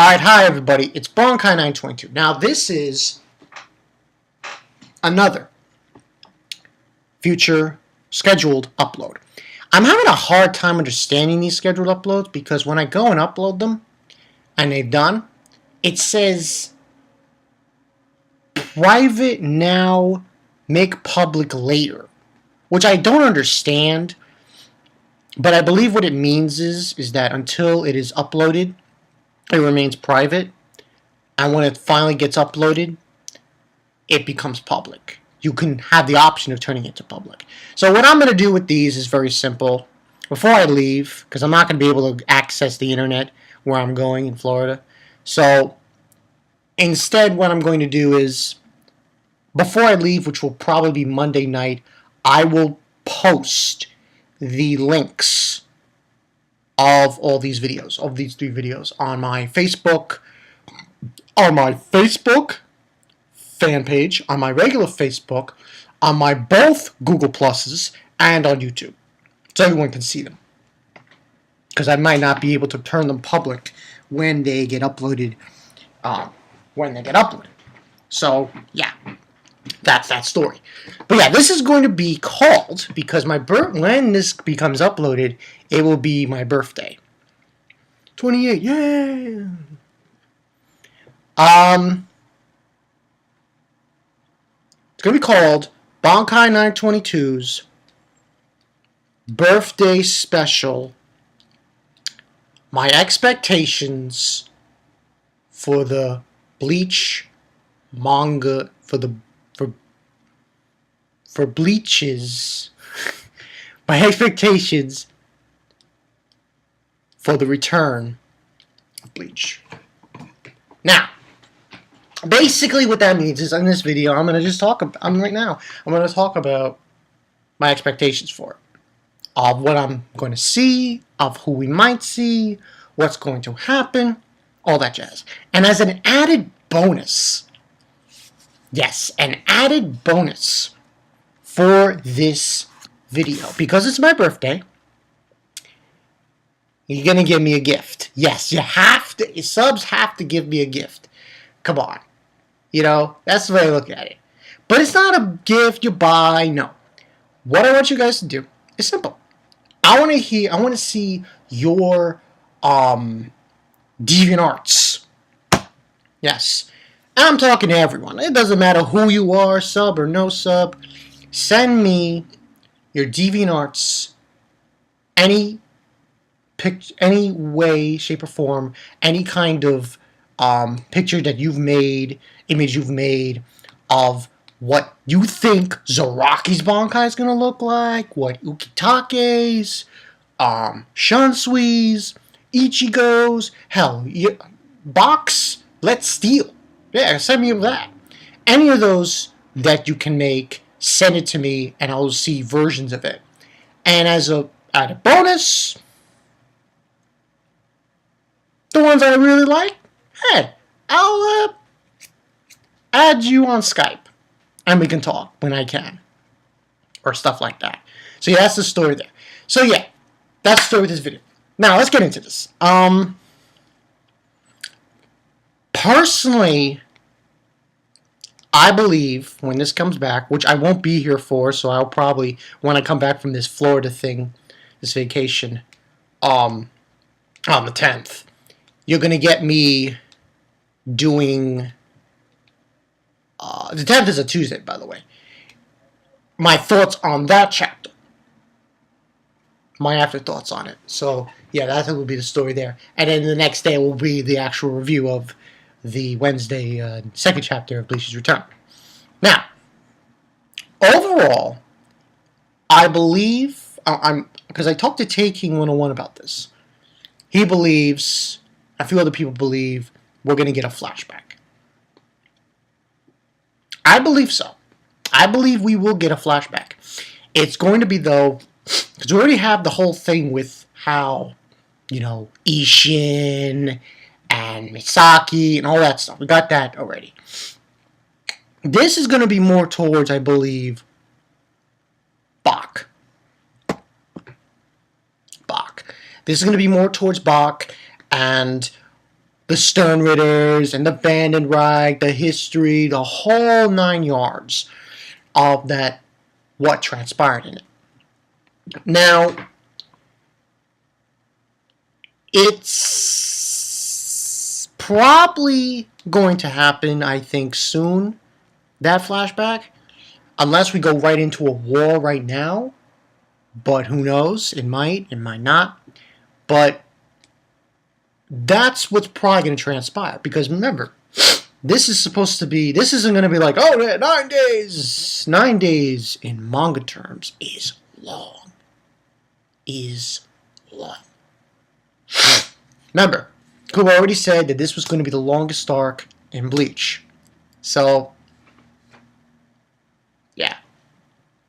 Alright, hi everybody, it's Bankai 922. Now this is another future scheduled upload. I'm having a hard time understanding these scheduled uploads because when I go and upload them and they're done, it says private now, make public later, which I don't understand, but I believe what it means is that until it is uploaded, it remains private, and when it finally gets uploaded, it becomes public. You can have the option of turning it to public. So what I'm going to do with these is very simple. Before I leave, because I'm not going to be able to access the internet where I'm going in Florida, so instead what I'm going to do is, before I leave, which will probably be Monday night, I will post the links of all these videos, of these 3 videos, on my Facebook fan page, on my regular Facebook, on my both Google Pluses, and on YouTube, so everyone can see them. Because I might not be able to turn them public when they get uploaded. So yeah, that's that story. But yeah, this is going to be called, because when this becomes uploaded, it will be my birthday. 28, yeah. It's going to be called Bankai 922's Birthday Special. My expectations for the Bleach Manga, for Bleach's my expectations for the return of Bleach. Now, basically what that means is, in this video, I'm going to talk about my expectations for it, of what I'm going to see, of who we might see, what's going to happen, all that jazz. And as an added bonus, yes, an added bonus for this video, because it's my birthday, you're going to give me a gift. Yes, you have to. Subs have to give me a gift. Come on. You know, that's the way I look at it. But it's not a gift you buy, no. What I want you guys to do is simple. I want to see your DeviantArts. Yes. And I'm talking to everyone. It doesn't matter who you are, sub or no sub. Send me your DeviantArts, any way, shape, or form, any kind of picture that you've made, image you've made of what you think Zaraki's Bankai is going to look like, what Ukitake's, Shansui's, Ichigo's, hell, Box, Let's Steal. Yeah, send me that. Any of those that you can make, send it to me, and I'll see versions of it. And as a bonus, the ones I really like, hey, I'll add you on Skype, and we can talk when I can, or stuff like that. So yeah, that's the story there. So yeah, that's the story with this video. Now let's get into this. Personally, I believe when this comes back, which I won't be here for, so I'll probably, when I come back from this Florida thing, this vacation, on the 10th, you're going to get me doing, the 10th is a Tuesday, by the way, my thoughts on that chapter, my afterthoughts on it. So yeah, that will be the story there. And then the next day will be the actual review of the Wednesday second chapter of Bleach's Return. Now, overall, I believe, because I talked to Taking 101 about this. He believes, a few other people believe, we're going to get a flashback. I believe so. I believe we will get a flashback. It's going to be, though, because we already have the whole thing with how, you know, Ishin and Misaki and all that stuff. We got that already. This is going to be more towards, I believe, Bach. This is going to be more towards Bach, and the Sternritters and the Vandenreich, the history, the whole 9 yards of that, what transpired in it. Now, it's probably going to happen, I think, soon, that flashback, unless we go right into a war right now. But who knows? It might not. But that's what's probably going to transpire. Because remember, this isn't going to be like, oh, 9 days. 9 days in manga terms is long. Remember, Kubo already said that this was going to be the longest arc in Bleach. So, yeah.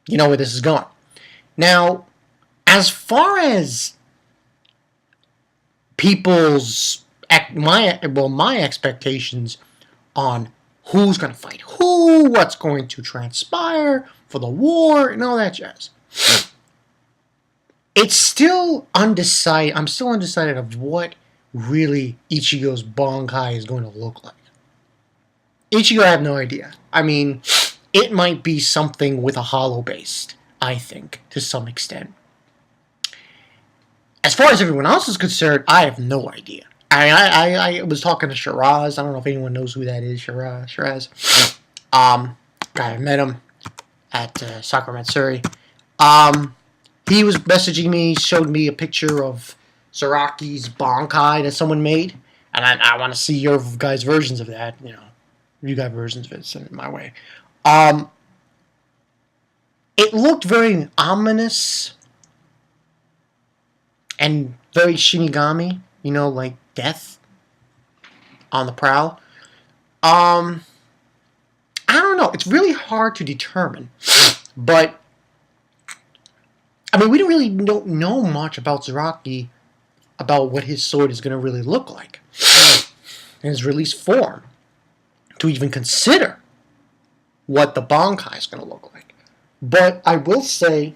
You know where this is going. Now, as far as my expectations on who's going to fight who, what's going to transpire for the war, and all that jazz, it's still undecided. I'm still undecided of what really Ichigo's Bankai is going to look like. Ichigo, I have no idea. I mean, it might be something with a hollow base, I think, to some extent. As far as everyone else is concerned, I have no idea. I was talking to Shiraz. I don't know if anyone knows who that is, Shiraz. I met him at Sakura Matsuri. He was messaging me, showed me a picture of Zaraki's Bankai that someone made, and I want to see your guys' versions of that. You know, you got versions of it, send it my way. It looked very ominous and very Shinigami, you know, like death on the prowl. I don't know. It's really hard to determine, but I mean, we don't know much about Zaraki, about what his sword is going to really look like in his released form, to even consider what the Bankai is going to look like. But I will say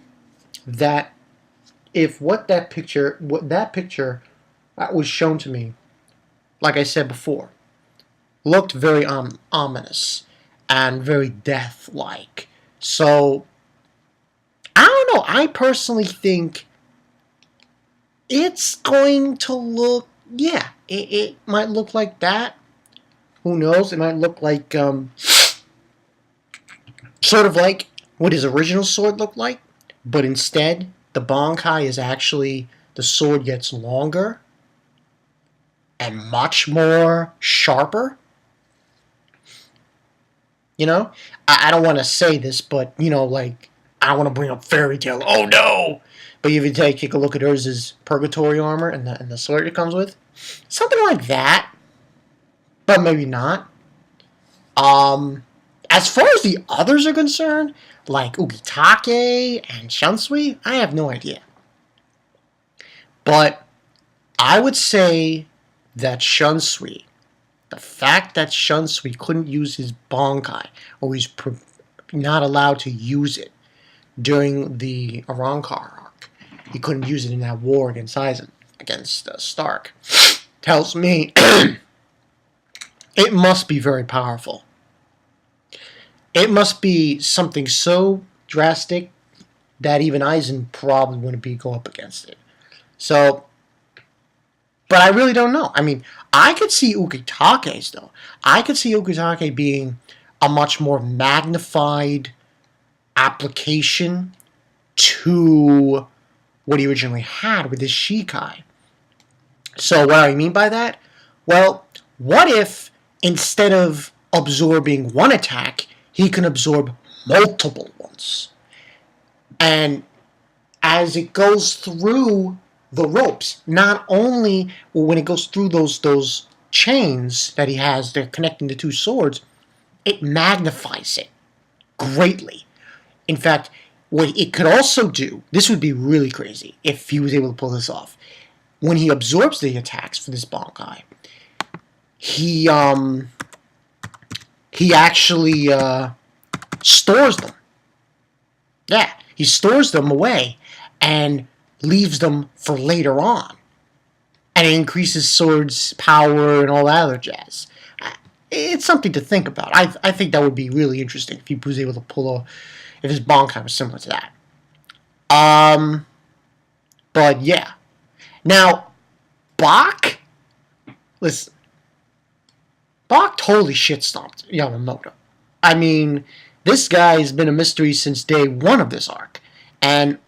that if that picture that was shown to me, like I said before, looked very ominous and very death-like. So, I don't know. I personally think it's going to look, yeah, it might look like that. Who knows? It might look like, sort of like what his original sword looked like, but instead, the Bankai is actually, the sword gets longer and much more sharper. You know? I don't want to say this, but, you know, like, I don't want to bring up Fairy Tail. Oh, no! But if you take a look at Urza's Purgatory armor and the sword it comes with, something like that, but maybe not. As far as the others are concerned, like Ukitake and Shunsui, I have no idea. But I would say that Shunsui, the fact that Shunsui couldn't use his Bankai, or he's not allowed to use it during the Arrancar arc, he couldn't use it in that war against Aizen, against Stark, tells me it must be very powerful. It must be something so drastic that even Aizen probably wouldn't go up against it. So, but I really don't know. I mean, I could see Ukitake's, though. I could see Ukitake being a much more magnified application to what he originally had with his Shikai. So what do I mean by that? Well, what if instead of absorbing one attack, he can absorb multiple ones? And as it goes through the ropes, not only when it goes through those chains that he has, they're connecting the two swords, it magnifies it greatly. In fact, what it could also do, this would be really crazy if he was able to pull this off. When he absorbs the attacks for this Bankai, he actually stores them. Yeah, he stores them away and leaves them for later on. and it increases Sword's power and all that other jazz. It's something to think about. I think that would be really interesting if he was able to pull off, if his Bankai was similar to that. But yeah. Now, Bach, listen, Bach totally shit-stomped Yamamoto. I mean, this guy has been a mystery since day one of this arc, and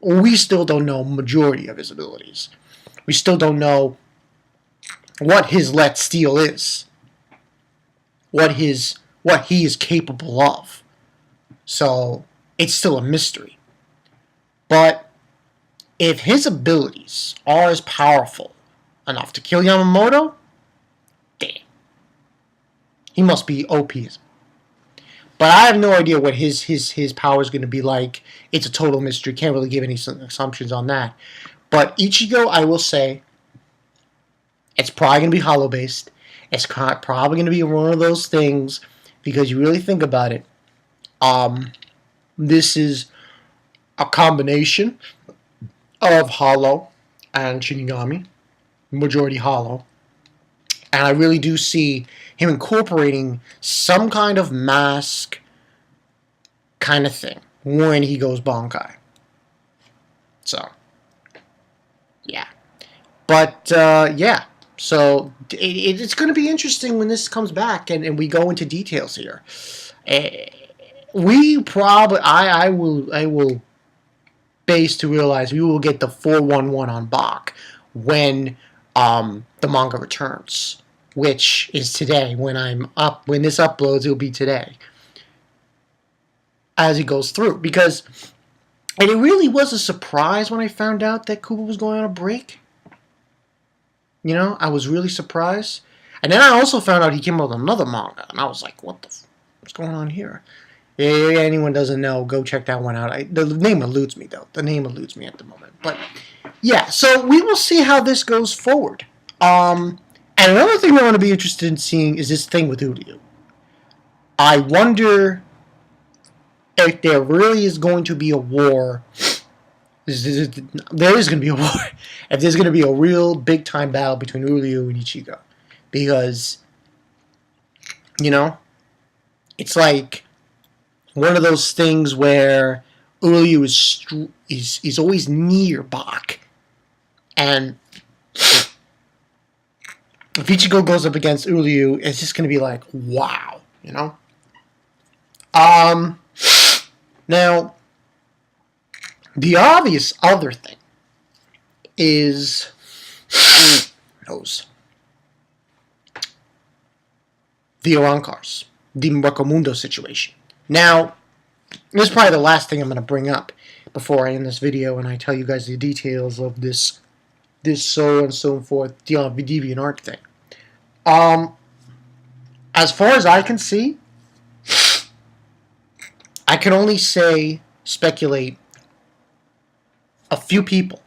we still don't know majority of his abilities. We still don't know what his Let Steel is, what he is capable of. So it's still a mystery. But if his abilities are as powerful enough to kill Yamamoto, damn, he must be OP. But I have no idea what his power is going to be like. It's a total mystery. Can't really give any assumptions on that. But Ichigo, I will say, it's probably going to be hollow based. It's probably going to be one of those things, because you really think about it. This is a combination of hollow and Shinigami, majority hollow. And I really do see him incorporating some kind of mask kind of thing when he goes Bankai. So, yeah. But, yeah. So, it's going to be interesting when this comes back and we go into details here. We probably, I will base to realize we will get the 411 on Bach when the manga returns, which is today. When this uploads, it'll be today as it goes through. Because, and it really was a surprise when I found out that Kubo was going on a break. You know, I was really surprised. And then I also found out he came out with another manga, and I was like, what's going on here? If anyone doesn't know, go check that one out. The name eludes me, though. The name eludes me at the moment. But, yeah, so we will see how this goes forward. And another thing I want to be interested in seeing is this thing with Uryu. I wonder if there really is going to be a war. There is going to be a war. If there's going to be a real big-time battle between Uryu and Ichigo. Because, you know, it's like one of those things where Uryu is always near Bach. And if Ichigo goes up against Uryu, it's just going to be like, wow, you know? Now, the obvious other thing is the Arancars, the Murakomundo situation. Now, this is probably the last thing I'm going to bring up before I end this video and I tell you guys the details of this so and so forth, the DeviantArt thing. As far as I can see, I can only speculate a few people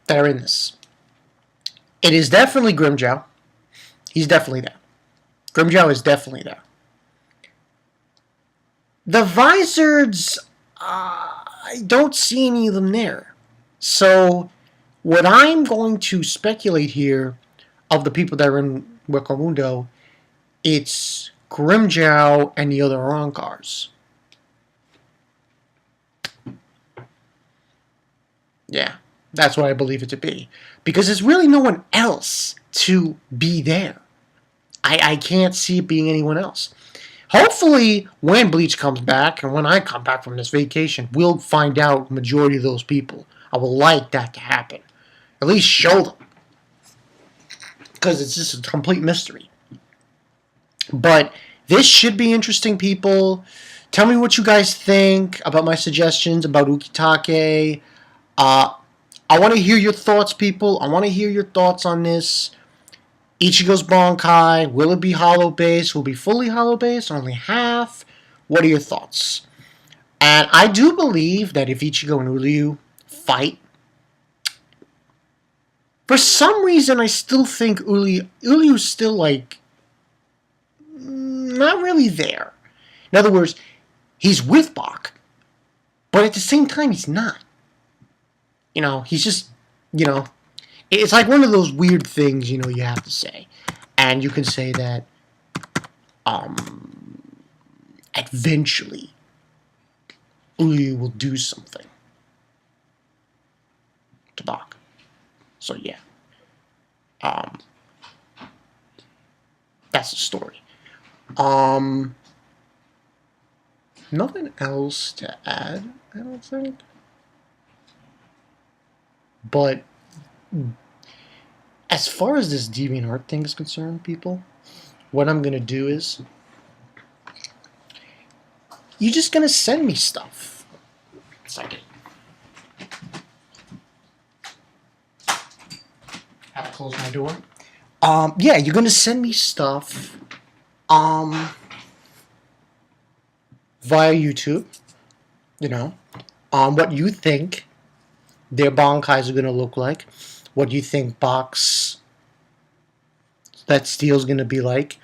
that are in this. It is definitely Grimmjow. He's definitely there. Grimmjow is definitely there. The Vizards, I don't see any of them there. So, what I'm going to speculate here of the people that are in Murakomundo, it's Grimmjow and the other Arancars. Yeah, that's what I believe it to be. Because there's really no one else to be there. I can't see it being anyone else. Hopefully, when Bleach comes back, and when I come back from this vacation, we'll find out the majority of those people. I would like that to happen. At least show them. Because it's just a complete mystery. But this should be interesting, people. Tell me what you guys think about my suggestions about Ukitake. I want to hear your thoughts, people. I want to hear your thoughts on this. Ichigo's Bankai, will it be hollow base? Will it be fully hollow base? Only half? What are your thoughts? And I do believe that if Ichigo and Uryu fight, for some reason I still think Uryu's still like not really there. In other words, he's with Bach, but at the same time he's not. You know, he's just you know, it's like one of those weird things, you know, you have to say. And you can say that eventually you will do something to Bach. So yeah. That's the story. Nothing else to add, I don't think. But as far as this DeviantArt thing is concerned, people, what I'm gonna do is you're just gonna send me stuff. Second. Have to close my door. Yeah, you're gonna send me stuff via YouTube, you know, what you think their Bankais are gonna look like, what you think box that steel's gonna be like.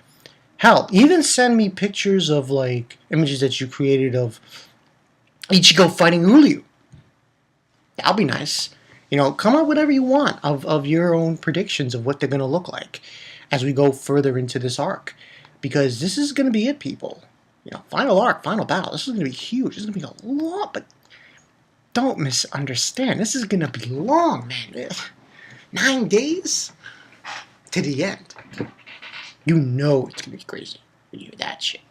Hell, even send me pictures of like images that you created of Ichigo fighting Uryu. That'll be nice. You know, come up with whatever you want of your own predictions of what they're gonna look like as we go further into this arc. Because this is gonna be it, people. You know, final arc, final battle. This is gonna be huge. This is gonna be a lot, but don't misunderstand. This is gonna be long, man. 9 days to the end. You know it's gonna be crazy when you hear that shit.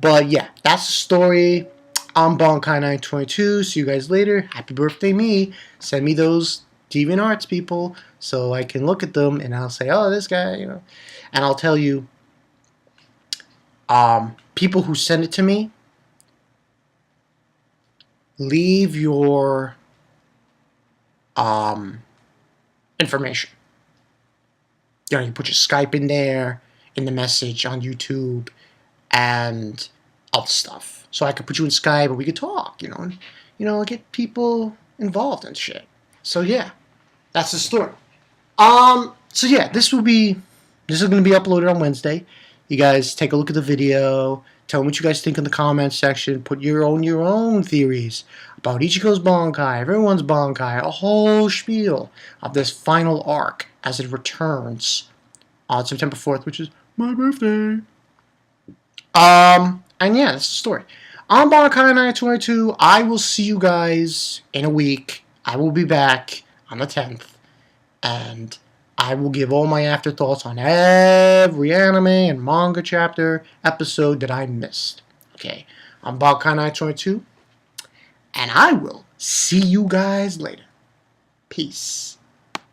But yeah, that's the story. I'm Bankai 922. See you guys later. Happy birthday, me. Send me those DeviantArts, people, so I can look at them and I'll say, oh, this guy, you know. And I'll tell you, people who send it to me, leave your information. You know, you put your Skype in there, in the message on YouTube, and all the stuff. So I could put you in Skype and we could talk, you know, get people involved and shit. So yeah, that's the story. So yeah, this is gonna be uploaded on Wednesday. You guys take a look at the video. Tell me what you guys think in the comments section. Put your own theories about Ichigo's Bankai, everyone's Bankai, a whole spiel of this final arc as it returns on September 4th, which is my birthday. And yeah, that's the story. I'm Bankai 922. I will see you guys in a week. I will be back on the 10th, and I will give all my afterthoughts on every anime and manga chapter episode that I missed. Okay, I'm Bankai 922, and I will see you guys later. Peace.